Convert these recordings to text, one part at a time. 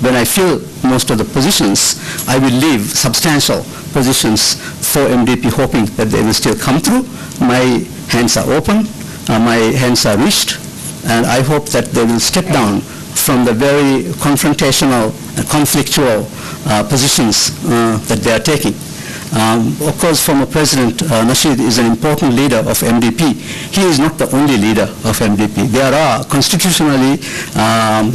when I fill most of the positions, I will leave substantial positions for MDP, hoping that they will still come through. My hands are open, my hands are reached, and I hope that they will step down from the very confrontational, conflictual positions that they are taking. Of course, former President Nasheed is an important leader of MDP. He is not the only leader of MDP. There are constitutionally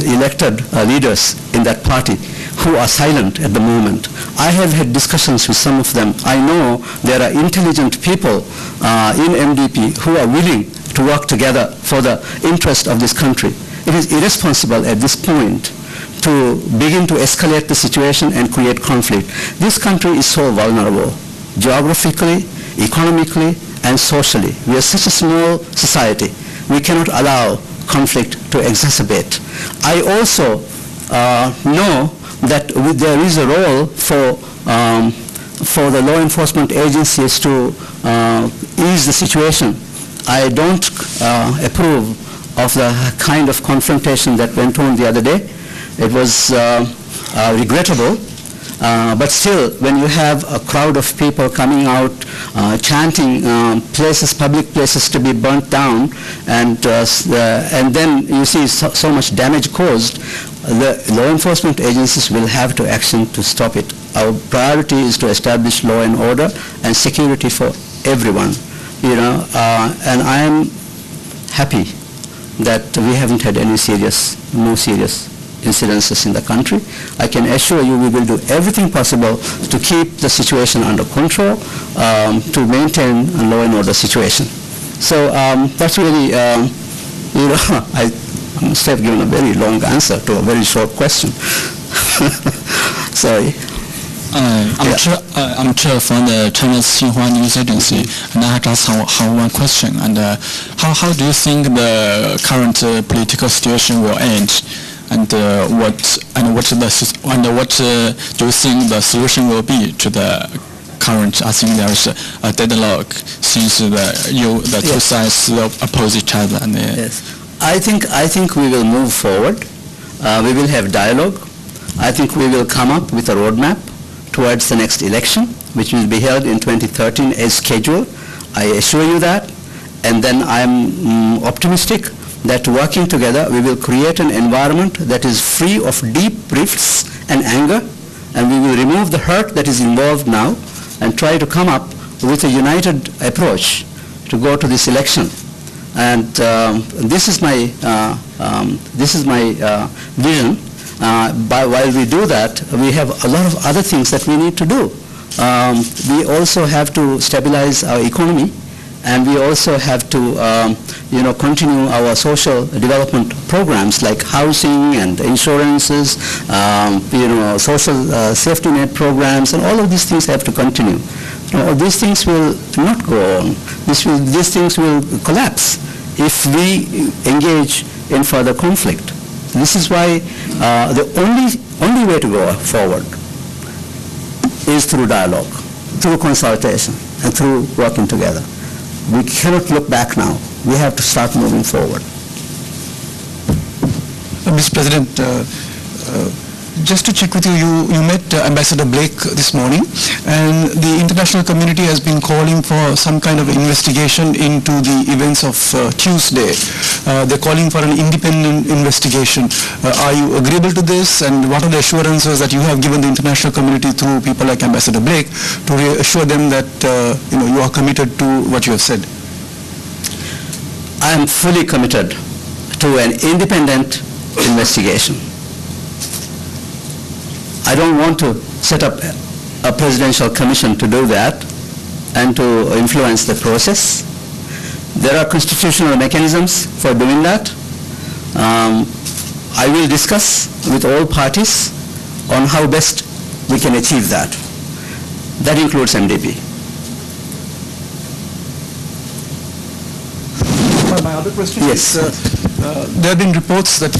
elected leaders in that party who are silent at the moment. I have had discussions with some of them. I know there are intelligent people in MDP who are willing to work together for the interest of this country. It is irresponsible at this point to begin to escalate the situation and create conflict. This country is so vulnerable, geographically, economically, and socially. We are such a small society. We cannot allow conflict to exacerbate. I also know that there is a role for the law enforcement agencies to ease the situation. I don't approve of the kind of confrontation that went on the other day. It was regrettable, but still, when you have a crowd of people coming out, chanting public places to be burnt down, and then you see so much damage caused, the law enforcement agencies will have to action to stop it. Our priority is to establish law and order and security for everyone, and I am happy that we haven't had any no serious incidences in the country. I can assure you we will do everything possible to keep the situation under control, to maintain a law and order situation. So that's really, I must have given a very long answer to a very short question. Sorry. I'm Chair from the China's Xinhua News Agency, and I just have one question. And how do you think the current political situation will end? And what do you think the solution will be to the current? I think there is a deadlock since the two sides oppose each other. And yes, I think we will move forward. We will have dialogue. I think we will come up with a roadmap towards the next election, which will be held in 2013 as scheduled. I assure you that. And then I'm optimistic that working together we will create an environment that is free of deep rifts and anger, and we will remove the hurt that is involved now and try to come up with a united approach to go to this election. And this is my vision. While we do that, we have a lot of other things that we need to do. We also have to stabilize our economy, and we also have to continue our social development programs like housing and insurances, social safety net programs, and all of these things have to continue. These things will not go on. These things will collapse if we engage in further conflict. This is why the only way to go forward is through dialogue, through consultation, and through working together. We cannot look back now. We have to start moving forward. Mr. President, just to check with you, you met Ambassador Blake this morning, and the international community has been calling for some kind of investigation into the events of Tuesday. They're calling for an independent investigation. Are you agreeable to this, and what are the assurances that you have given the international community through people like Ambassador Blake to reassure them that you are committed to what you have said? I am fully committed to an independent investigation. I don't want to set up a presidential commission to do that and to influence the process. There are constitutional mechanisms for doing that. I will discuss with all parties on how best we can achieve that. That includes MDP. My other question is, there have been reports that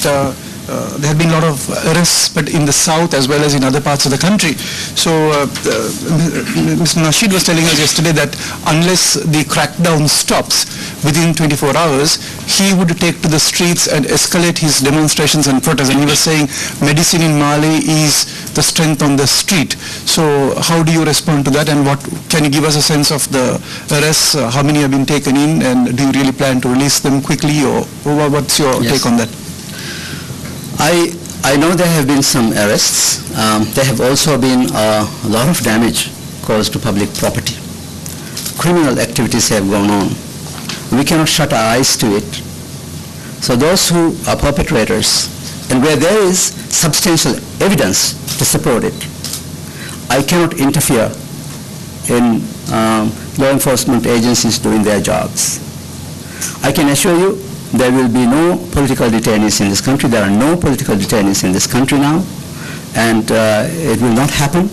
there have been a lot of arrests, but in the south as well as in other parts of the country. So Mr. Nasheed was telling us yesterday that unless the crackdown stops within 24 hours, he would take to the streets and escalate his demonstrations and protests. And he was saying medicine in Mali is the strength on the street. So how do you respond to that, and what can you give us a sense of the arrests? How many have been taken in, and do you really plan to release them quickly, or what's your take on that? I know there have been some arrests. There have also been a lot of damage caused to public property. Criminal activities have gone on. We cannot shut our eyes to it. So those who are perpetrators, and where there is substantial evidence to support it, I cannot interfere in law enforcement agencies doing their jobs. I can assure you there will be no political detainees in this country. There are no political detainees in this country now, and it will not happen.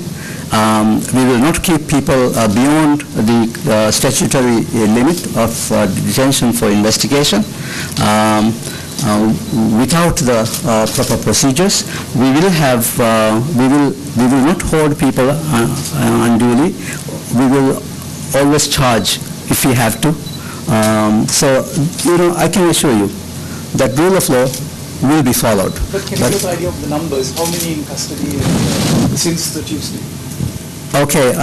We will not keep people beyond the statutory limit of detention for investigation. Without the proper procedures, we will not hold people unduly. We will always charge if we have to. So, I can assure you that rule of law will be followed. But can you give us an idea of the numbers? How many in custody since the Tuesday? Okay.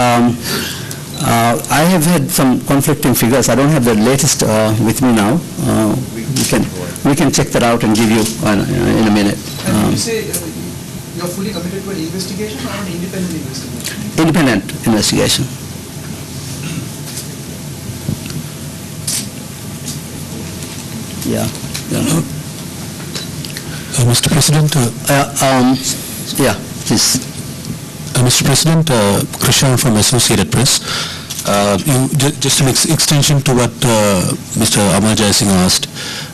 I have had some conflicting figures. I don't have the latest with me now. We can check that out and give you in a minute. And you say you're fully committed to an investigation or an independent investigation? Independent investigation. Yeah. Mr. President. Yeah, please. Mr. President, Krishan from Associated Press. Just an extension to what Mr. Amal Jai Singh asked.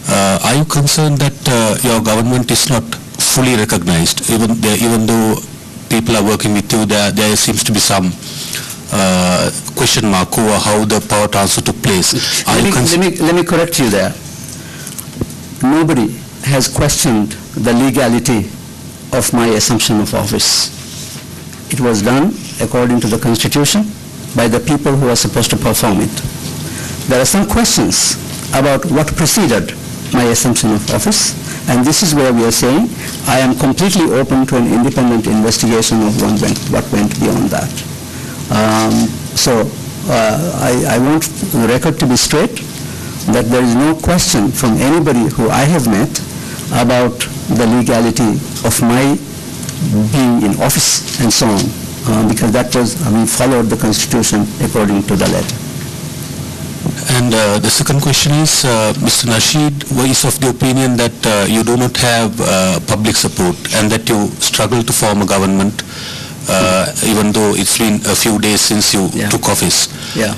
Are you concerned that your government is not fully recognized, even though people are working with you? There seems to be some question mark over how the power transfer took place. Let me correct you there. Nobody has questioned the legality of my assumption of office. It was done according to the Constitution by the people who are supposed to perform it. There are some questions about what preceded my assumption of office, and this is where we are saying I am completely open to an independent investigation of what went beyond that. I want the record to be straight, that there is no question from anybody who I have met about the legality of my being in office and so on, because that was, we followed the Constitution according to the letter. And the second question is, Mr. Nasheed is of the opinion that you do not have public support and that you struggle to form a government, even though it's been a few days since you took office. Yeah.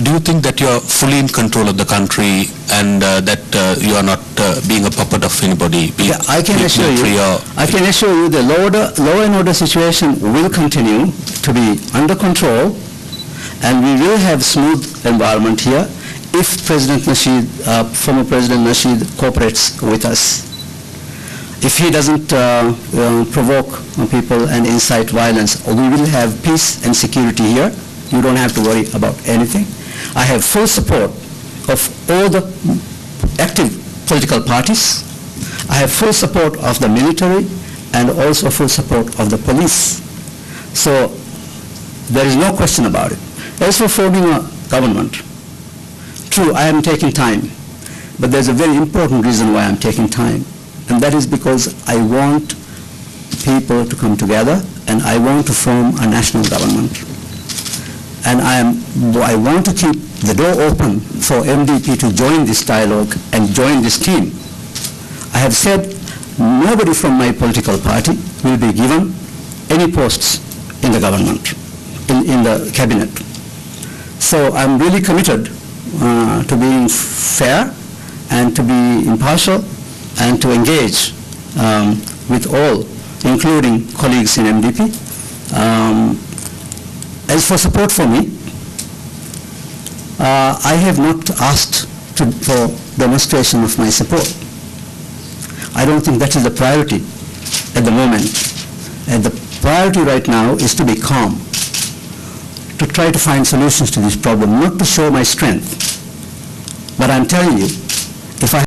Do you think that you are fully in control of the country and that you are not being a puppet of anybody? I can assure you the law and order situation will continue to be under control, and we will have smooth environment here if President Nasheed, former President Nasheed, cooperates with us. If he doesn't provoke people and incite violence, we will have peace and security here. You don't have to worry about anything. I have full support of all the active political parties. I have full support of the military and also full support of the police. So there is no question about it. As for forming a government, true, I am taking time, but there's a very important reason why I'm taking time, and that is because I want people to come together and I want to form a national government. And I want to keep the door open for MDP to join this dialogue and join this team. I have said nobody from my political party will be given any posts in the government, in the cabinet. So I'm really committed to being fair and to be impartial and to engage with all, including colleagues in MDP. As for support for me, I have not asked for demonstration of my support. I don't think that is the priority at the moment. And the priority right now is to be calm, to try to find solutions to this problem, not to show my strength. But I'm telling you, if I